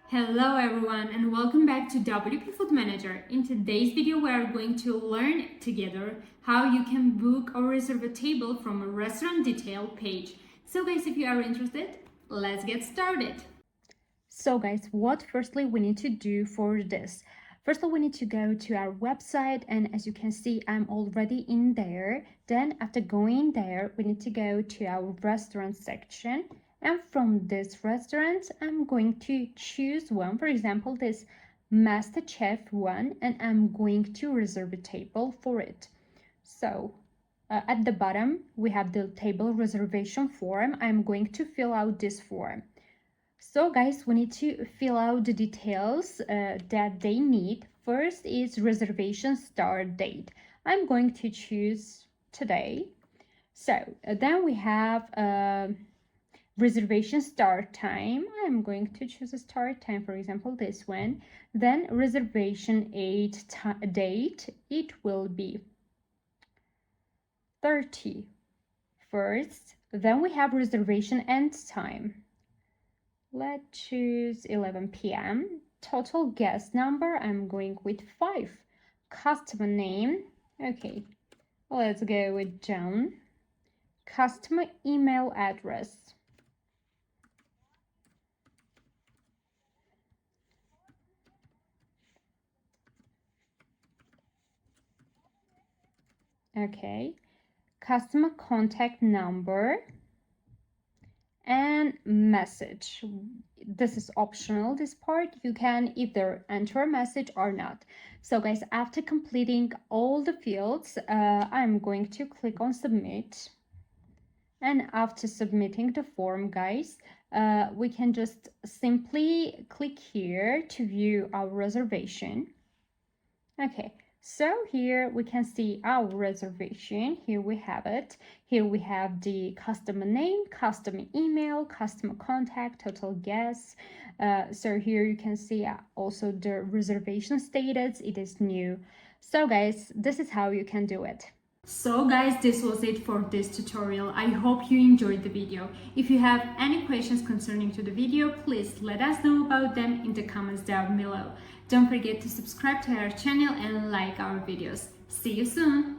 Hello everyone and welcome back to WP Food Manager. In today's video we are going to learn together how you can book or reserve a table from a restaurant detail page. So guys, if you are interested, let's get started. So guys, what firstly we need to do for this? First of all, we need to go to our website, and as you can see, I'm already in there. Then after going there, we need to go to our restaurant section. And from this restaurant, I'm going to choose one, for example, this MasterChef one, and I'm going to reserve a table for it. So at the bottom, we have the table reservation form. I'm going to fill out this form. So guys, we need to fill out the details that they need. First is reservation start date. I'm going to choose today. So then we have reservation start time. I'm going to choose a start time, for example, this one. Then reservation date, it will be 31st. Then we have reservation end time. Let's choose 11 p.m. Total guest number, I'm going with 5. Customer name, okay, let's go with John. Customer email address. Okay, customer contact number and message. This is optional, this part. You can either enter a message or not. So guys, after completing all the fields, I'm going to click on submit. And after submitting the form, guys, we can just simply click here to view our reservation. Okay, so here we can see our reservation. Here we have it. Here we have the customer name, customer email, customer contact, total guests. So here you can see also the reservation status. It is new. So guys, this is how you can do it. So guys, this was it for this tutorial. I hope you enjoyed the video. If you have any questions concerning to the video, please let us know about them in the comments down below. Don't forget to subscribe to our channel and like our videos. See you soon!